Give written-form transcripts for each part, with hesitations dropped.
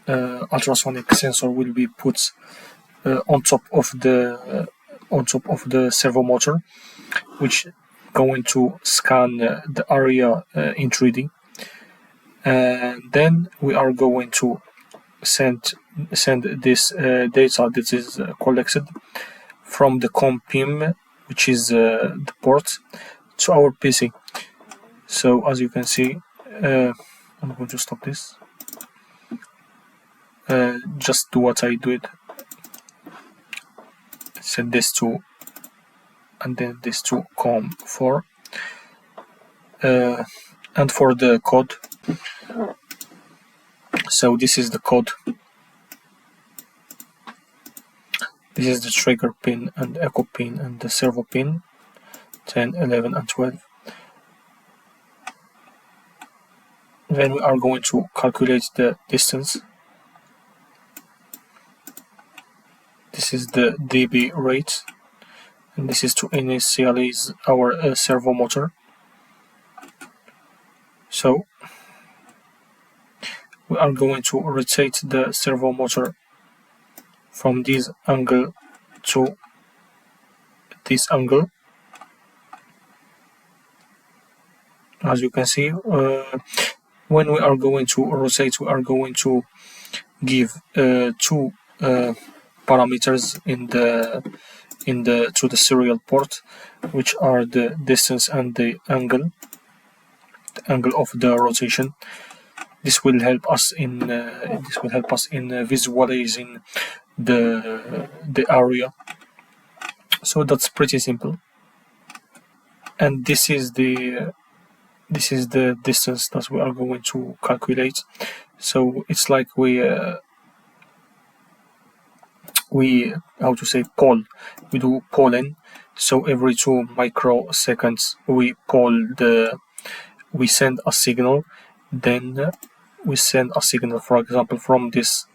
ultrasonic sensor will be put on top of the servo motor, which going to scan the area in 3D, and then we are going to send this data that is collected from the COM pin, which is the port, to our PC. So as you can see, I'm going to stop this. Just do what I did. Send this to, and then this to COM4. And for the code, so this is the code. This is the trigger pin and echo pin and the servo pin 10, 11 and 12. Then we are going to calculate the distance. This is the dB rate, and this is to initialize our servo motor. So we are going to rotate the servo motor from this angle to this angle. As you can see, when we are going to rotate, we are going to give two parameters to the serial port, which are the distance and the angle of the rotation. This will help us in visualizing the area. So that's pretty simple. And this is the distance that we are going to calculate. So it's like we do polling. So every 2 microseconds we send a signal. Then we send a signal, for example, from this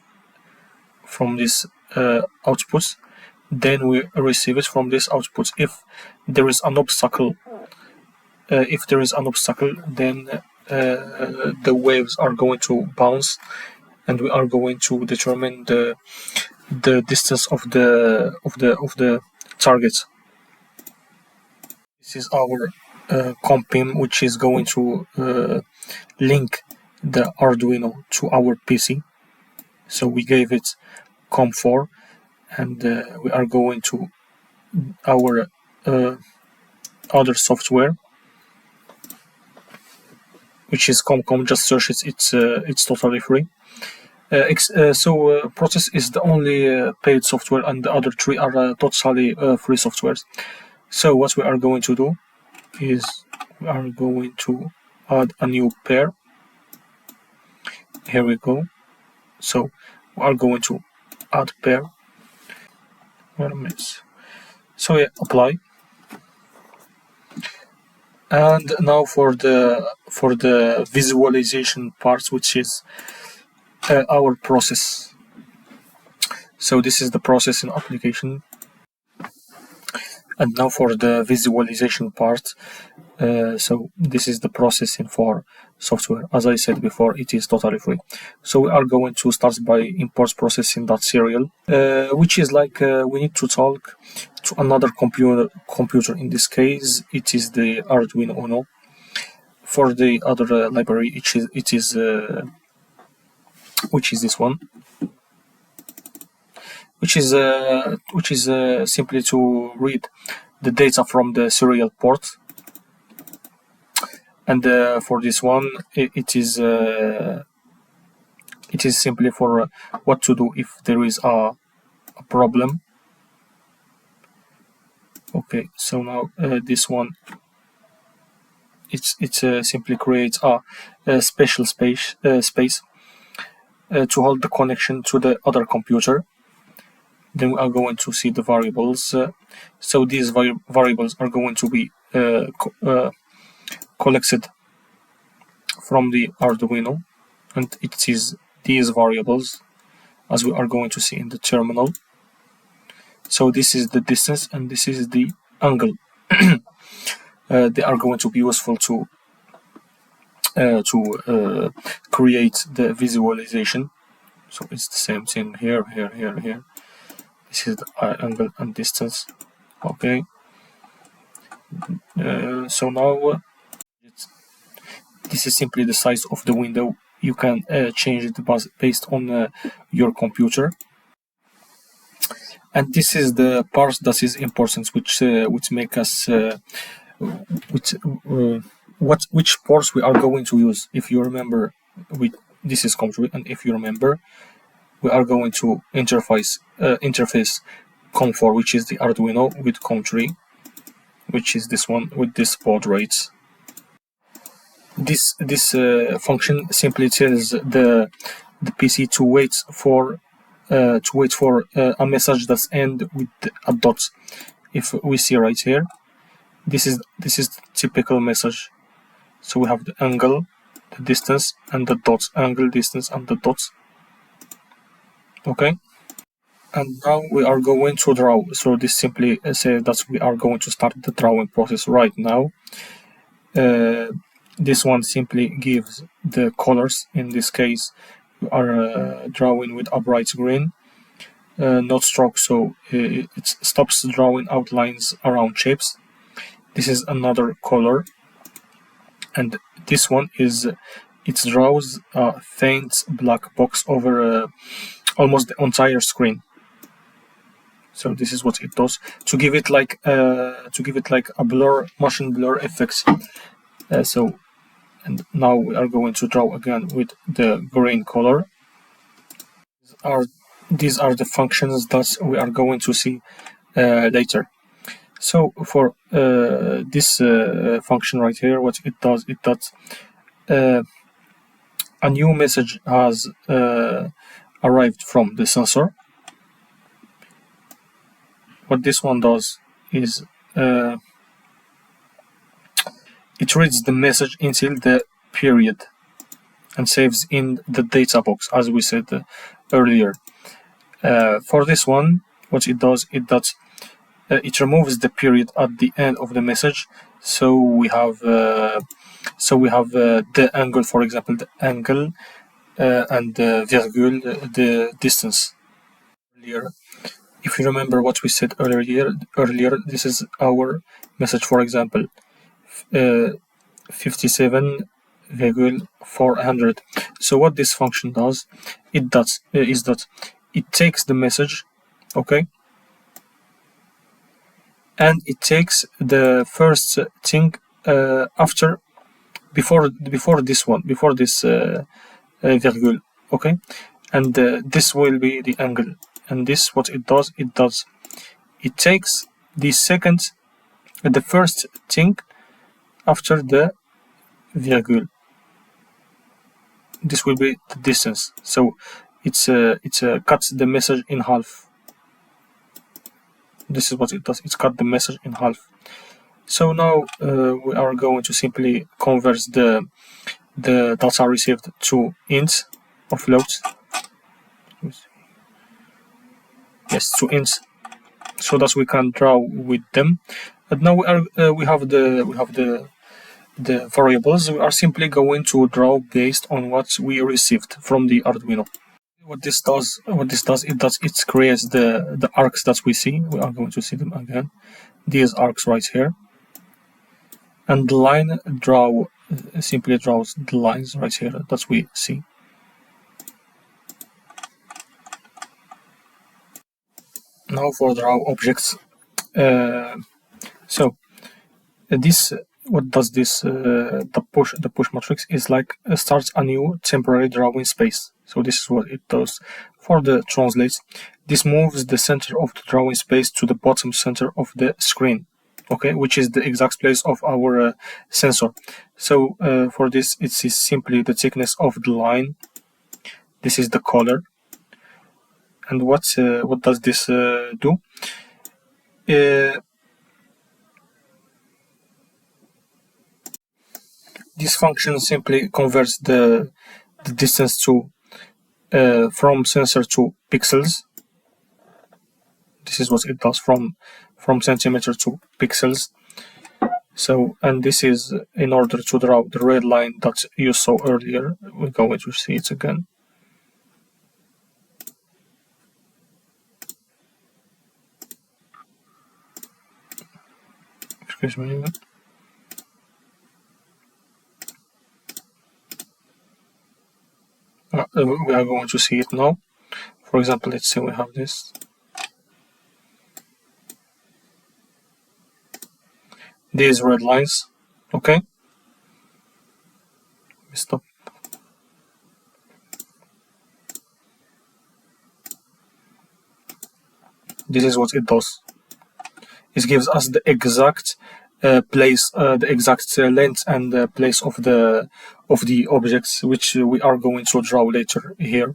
output. Then we receive it from this output. If there is an obstacle, then the waves are going to bounce, and we are going to determine the distance of the target. This is our COM pin, which is going to link the Arduino to our PC. So we gave it COM4, and we are going to our other software, which is COM. Just search it. It's totally free. So Proteus is the only paid software, and the other 3 are totally free softwares. So what we are going to do is we are going to add a new pair. Here we go. So we are going to add pair. So yeah, apply. And now for the visualization part, which is our process. So this is the process in application. And now for the visualization part. So this is the processing for software. As I said before, it is totally free. So we are going to start by import processing.serial, which is like we need to talk to another computer. In this case, it is the Arduino Uno. For the other library, which is this one, which is simply to read the data from the serial port. And for this one, it is simply for what to do if there is a problem. Okay, so now this one, it simply creates a special space to hold the connection to the other computer. Then we are going to see the variables. So these variables are going to be collected from the Arduino, and it is these variables, as we are going to see in the terminal. So this is the distance, and this is the angle. They are going to be useful to create the visualization. So it's the same thing here, here, here, here. This is the angle and distance. Okay. So now this is simply the size of the window. You can change it based on your computer. And this is the part that is important, which make us which ports we are going to use. If you remember, this is COM3, and if you remember, we are going to interface COM4, which is the Arduino, with COM3, which is this one with this baud rates. This function simply tells the PC to wait for a message that's end with a dot. If we see right here, this is the typical message. So we have the angle, the distance, and the dots. Angle, distance, and the dots. Okay. And now we are going to draw. So this simply says that we are going to start the drawing process right now. This one simply gives the colors. In this case, we are drawing with a bright green, not stroke, so it stops drawing outlines around shapes. This is another color, and this one is it draws a faint black box over almost the entire screen. So this is what it does to give it like a blur, motion blur effect. And now we are going to draw again with the green color. These are the functions that we are going to see later. So for this function right here, what it does, a new message has arrived from the sensor. What this one does is it reads the message until the period and saves in the data box, as we said earlier. For this one, what it does, it removes the period at the end of the message. So we have the angle, for example, the angle, and the virgule, the distance. If you remember what we said earlier, this is our message, for example, 57,400. So what this function does, is that it takes the message, okay, and it takes the first thing before this virgule, okay, and this will be the angle. And this, what it does, it takes the first thing after the virgule. This will be the distance. So it cuts the message in half. This is what it does. It's cut the message in half. So now we are going to simply convert the data received to int or floats. Yes, to int, so that we can draw with them. And now we have the variables. We are simply going to draw based on what we received from the Arduino. What this does, it creates the arcs that we see. We are going to see them again. These arcs right here, and the line simply draws the lines right here that we see. Now for draw objects. So this, what does this? The push matrix is like starts a new temporary drawing space. So this is what it does. For the translate, this moves the center of the drawing space to the bottom center of the screen, okay, which is the exact place of our sensor. So for this, it is simply the thickness of the line. This is the color. And what does this do? This function simply converts the distance to from sensor to pixels. This is what it does, from centimeter to pixels. So, and this is in order to draw the red line that you saw earlier. We're going to see it again. Excuse me. We are going to see it now. For example, let's say we have this. These red lines. Okay. Stop. This is what it does. It gives us the exact place, the exact length and place of the objects which we are going to draw later here.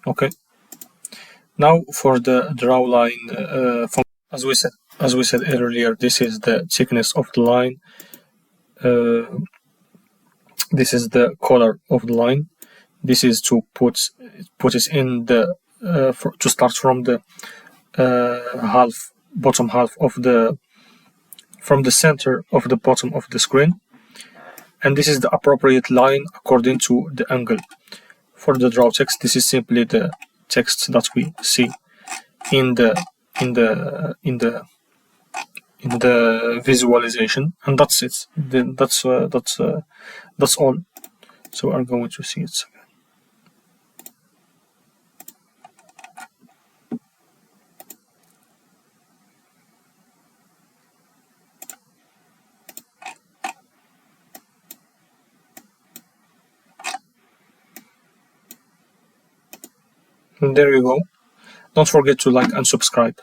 Okay. Now for the draw line function, as we said earlier, this is the thickness of the line. This is the color of the line. This is to put it in the to start from the bottom half of from the center of the bottom of the screen, and this is the appropriate line according to the angle. For the draw text, this is simply the text that we see in the visualization, and that's it. Then that's all. So we are going to see it again. And there you go. Don't forget to like and subscribe.